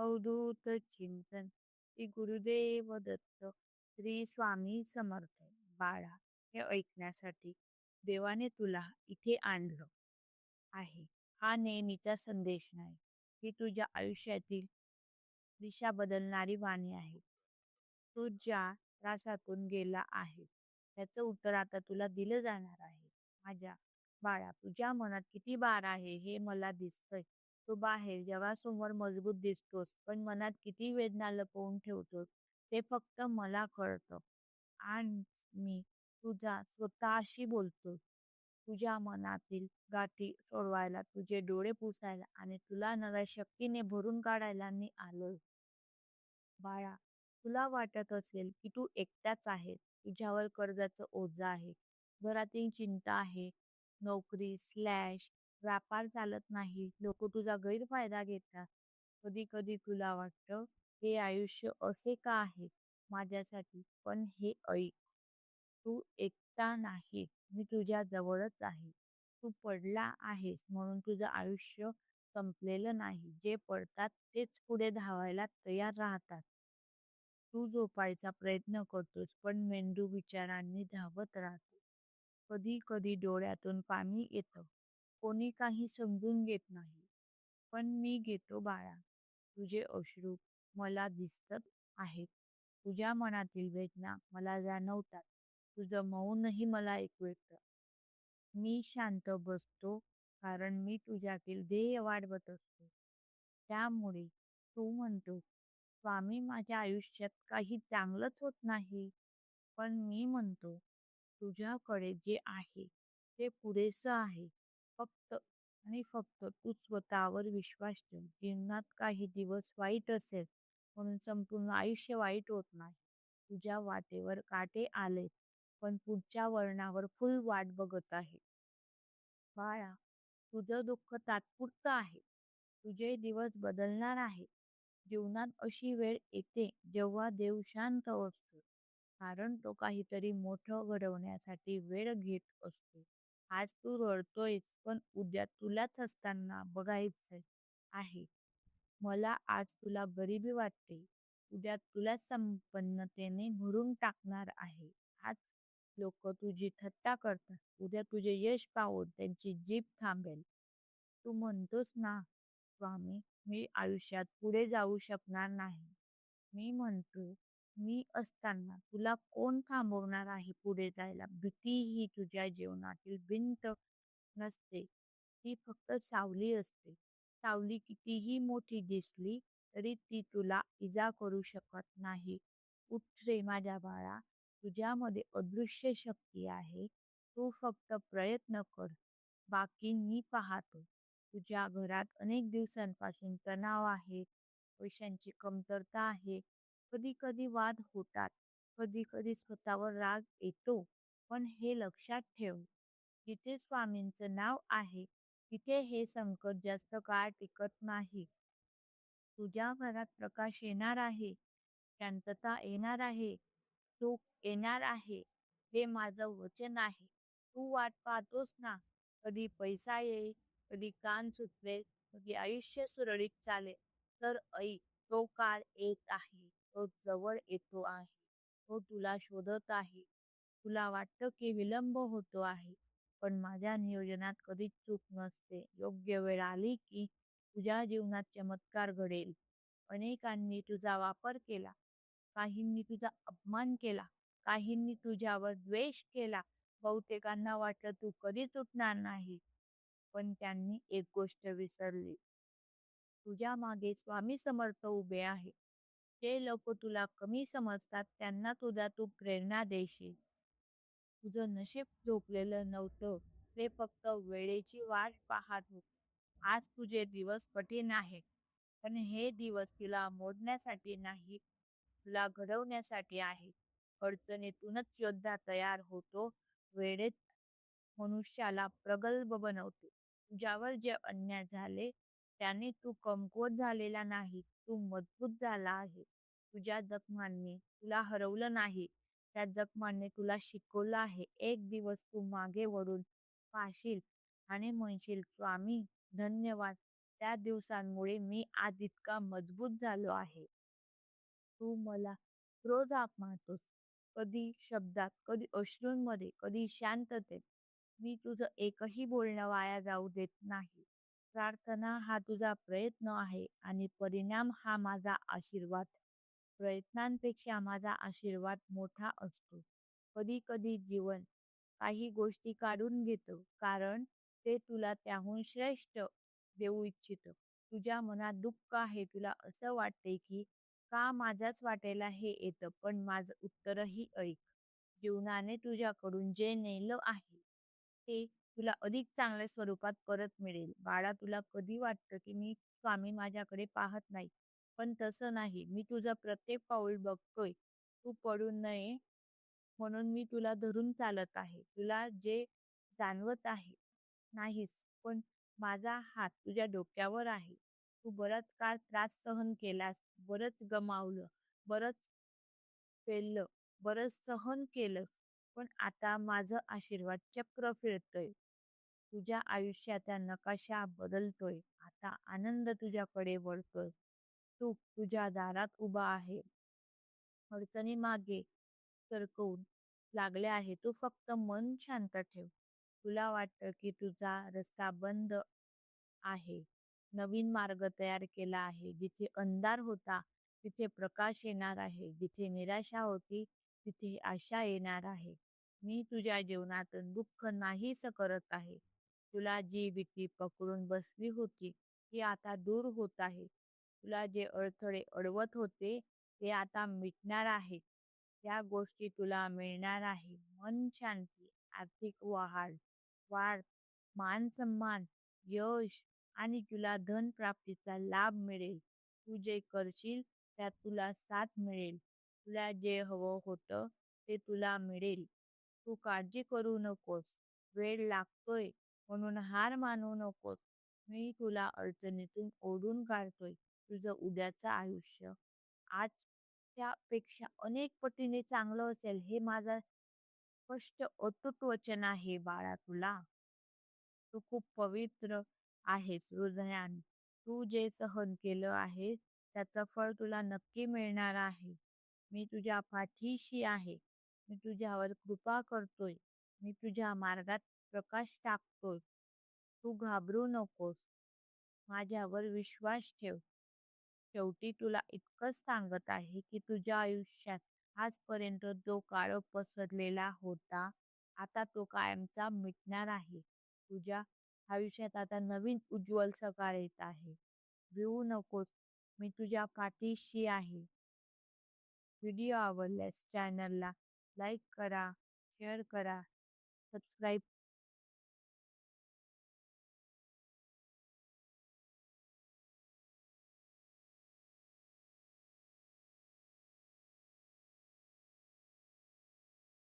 अवधूत चिंतन श्री गुरुदेव दत्त श्री स्वामी समर्थ. बाळा, हे ऐकण्यासाठी देवाने तुला इथे आणलं आहे. हा नेहमीचा संदेश नाही, ही तुझ्या आयुष्यातील दिशा बदलणारी वाणी आहे. तू ज्या त्रासातून गेला आहे त्याचं उत्तर आता तुला दिलं जाणार आहे. माझ्या बाळा, तुझ्या मनात किती भार आहे हे मला दिसतंय. तू बाहेर जगासमोर मजबूत दिसतोस, पण मनात किती वेदना लपवून ठेवतोस ते फक्त मला कळतं. आणि मी तुझा स्वतःशी बोलतो. तुझ्या मनातील गाठी सोडवायला, तुझे डोळे पुसायला आणि तुला नव्या शक्तीने भरून काढायला मी आलोय. बाळा, तुला वाटत असेल की तू एकटाच आहे. तुझ्यावर कर्जाचं ओझं आहे, घरातील चिंता आहे, नोकरी स्लॅश व्यापार चालत नाही, लोक तुझा गैरफायदा घेतात. कधी कधी तुला वाटतं हे आयुष्य असे का आहे माझ्यासाठी. पण हे ऐक, तू एकटा नाही, मी तुझ्या जवळच आहे. तू पडला आहेस म्हणून तुझं आयुष्य संपलेलं नाही. जे पडतात तेच पुढे धावायला तयार राहतात. तू झोपायचा प्रयत्न करतोस, पण मेंदू विचारांनी धावत राहतो. कधी कधी डोळ्यातून पाणी येतं, कोणी काही समजून घेत नाही, पण मी घेतो बाळा. तुझे अश्रू मला दिसत आहेत, तुझ्या मनातील वेदना मला जाणवतात, तुझं मौनही मला ऐकू येतं. मी शांत बसतो कारण मी तुझ्यातील ध्येय वाढवत असतो. त्यामुळे तू म्हणतो, स्वामी, माझ्या आयुष्यात काही चांगलंच होत नाही. पण मी म्हणतो, तुझ्याकडे जे आहे ते पुरेसं आहे. फक्त आणि फक्त तू स्वतःवर विश्वास ठेव. जीवनात काही दिवस वाईट असेल म्हणून संपूर्ण आयुष्य वाईट होत नाही. तुझ्या वाटेवर काटे आले, पण पुढच्या वळणावर फुल वाट बघत आहे. बाळा, तुझं दुःख तात्पुरतं आहे. तुझे दिवस बदलणार आहे. जीवनात अशी वेळ येते जेव्हा देव शांत असतो, कारण तो काहीतरी मोठं घडवण्यासाठी वेळ घेत असतो. आज तू रडतोयस, पण उद्या तुलाच असताना बघायचं आहे. मला आज तुला गरिबी वाटते, उद्या तुला संपन्नतेने भरून टाकणार आहे. आज लोक तुझी थट्टा करतात, उद्या तुझे यश पाहून त्यांची जीभ थांबेल. तू म्हणतोस ना, स्वामी, मी आयुष्यात पुढे जाऊ शकणार नाही. मी म्हणतो, मी असताना तुला कोण थांबवणार आहे पुढे जायला. भीती ही तुझ्या जीवनातील भिंत नसते, ती फक्त सावली असते. सावली कितीही मोठी दिसली तरी ती तुला इजा करू शकत नाही. उठ रे माझ्या बाळा, तुझ्यामध्ये अदृश्य शक्ती आहे. तू फक्त प्रयत्न कर, बाकी मी पाहतो. तुझ्या घरात अनेक दिवसांपासून तणाव आहे, पैशांची कमतरता आहे, कधी कधी वाद होतात, कधी कधी स्वतःवर राग येतो. पण हे लक्षात ठेव, जिथे स्वामींचं नाव आहे तिथे हे संकट जास्त काळ टिकत नाही. तुझ्या घरात प्रकाश येणार आहे, शांतता येणार आहे, सुख येणार आहे. हे माझं वचन आहे. तू वाट पाहतोस ना, कधी पैसा येईल, कधी कान सुटले, कधी आयुष्य सुरळीत चालेल. तर ऐक, तो काळ येत आहे, तो जवळ येतो आहे, तो तुला शोधत आहे. तुला वाटतं की विलंब होतो आहे, पण माझ्या नियोजनात कधीच चूक नसते. योग्य वेळ आली की तुझ्या जीवनात चमत्कार घडेल. अनेकांनी तुझा वापर केला, काहींनी तुझा अपमान केला, काहींनी तुझ्यावर द्वेष केला. बहुतेकांना वाटलं तू कधीच उठणार नाही, पण त्यांनी एक गोष्ट विसरली, तुझ्या मागे स्वामी समर्थ उभे आहे. जे लोक तुला कमी समजतात त्यांना तुझा तू प्रेरणा देशील. तुझं नशीब झोपलेलं नव्हतं, ते फक्त वेळेची वाट पाहत होते. आज तुझे दिवस कठीण आहे, पण हे दिवस तुला मोडण्यासाठी नाही, तुला घडवण्यासाठी आहे. अडचणीतूनच योद्धा तयार होतो, वेळेत मनुष्याला प्रगल्भ बनवते. तुझ्यावर जे अन्याय झाले त्याने तू कमकुवत झालेला नाही, तू मजबूत झाला आहे. तुझ्या जखमांनी तुला हरवलं नाही, त्या जखमांनी तुला शिकवलं आहे. एक दिवस तू मागे वळून पाहशील आणि म्हणशील, स्वामी धन्यवाद, त्या दिवसांमुळे मी आज इतका मजबूत झालो आहे. तू मला रोज हाक मारतोस. कधी शब्दात, कधी अश्रूंमध्ये, कधी शांततेत. मी तुझं एकही बोलणं वाया जाऊ देत नाही. प्रार्थना हा तुझा प्रयत्न आहे आणि परिणाम हा माझा आशीर्वाद. प्रयत्नांपेक्षा माझा आशीर्वाद मोठा असतो. कधी कधी जीवन काही गोष्टी काढून घेतं कारण ते तुला त्याहून श्रेष्ठ देऊ इच्छितं. तुझ्या मनात दुःख आहे, तुला असं वाटते की का माझ्याच वाटेला हे येतं, पण माझं उत्तरही ऐक. जीवनाने तुझ्याकडून जे नेलं आहे ते तुला अधिक चांगल्या स्वरूपात परत मिळेल. बाळा, तुला कधी वाटतं की मी स्वामी माझ्याकडे पाहत नाही, पण तसं नाही. मी तुझं प्रत्येक पाऊल बघतोय. तू पडू नये म्हणून मी तुला धरून चालत आहे. तुला जे जाणवत आहे नाहीस, पण माझा हात तुझ्या डोक्यावर आहे. तू बराच काळ त्रास सहन केलास, बरंच गमावलं, बरंच पेललं, बरंच सहन केलंस, पण आता माझं आशीर्वाद चक्र फिरतंय. तुझ्या आयुष्याचा नकाशा बदलतोय. आता आनंद तुझ्याकडे वळतोय. सुख तुझ्या दारात उभा आहे. अडचणी मागे सरकवून लागले आहे. तू फक्त मन शांत ठेव. तुला वाटतं की तुझा रस्ता बंद आहे. नवीन मार्ग तयार केला आहे. जिथे अंधार होता, तिथे प्रकाश येणार आहे. जिथे निराशा होती, तिथे आशा येणार आहे. मी तुझ्या जीवनातून दुःख नाहीसं करत आहे. तुला जी भीती पकडून बसली होती, ती आता दूर होत आहे. तुला जे अडथळे अडवत होते, ते आता मिटणार आहे. त्या गोष्टी तुला मिळणार आहे. मन शांती, आर्थिक वाढ, मान सन्मान, यश आणि तुला धन प्राप्तीचा लाभ मिळेल. तू जे करशील त्यात तुला साथ मिळेल. तुला जे हवं होतं ते तुला मिळेल. तू काळजी करू नकोस. वेळ लागतोय म्हणून हार मानू नकोस. मी तुला अडचणीतून ओढून काढतोय. तुझं उद्याचं आयुष्य आजच्यापेक्षा अनेक पटीने चांगलं असेल, हे माझं स्पष्ट अतूट वचन आहे बाळा तुला. तू खूप पवित्र आहेस हृदयाने. तू जे सहन केलं आहे त्याचं फळ तुला नक्की मिळणार आहे. मी तुझ्या पाठीशी आहे. मी तुझ्यावर कृपा करतोय. मी तुझ्या मार्गात प्रकाश टाकतोय. तू घाबरू नकोस. माझ्यावर विश्वास ठेव. शेवटी तुला इतकंच सांगत आहे की तुझ्या आयुष्यात आजपर्यंत जो काळ पसरलेला होता, आता तो कायमचा मिटणार आहे. तुझ्या आयुष्यात आता नवीन उज्ज्वल सकाळ येत आहे. भिवू नकोस. मी तुझ्या पाठीशी आहे. व्हिडिओ आवडल्यास चॅनलला लाईक करा, शेअर करा, सबस्क्राईब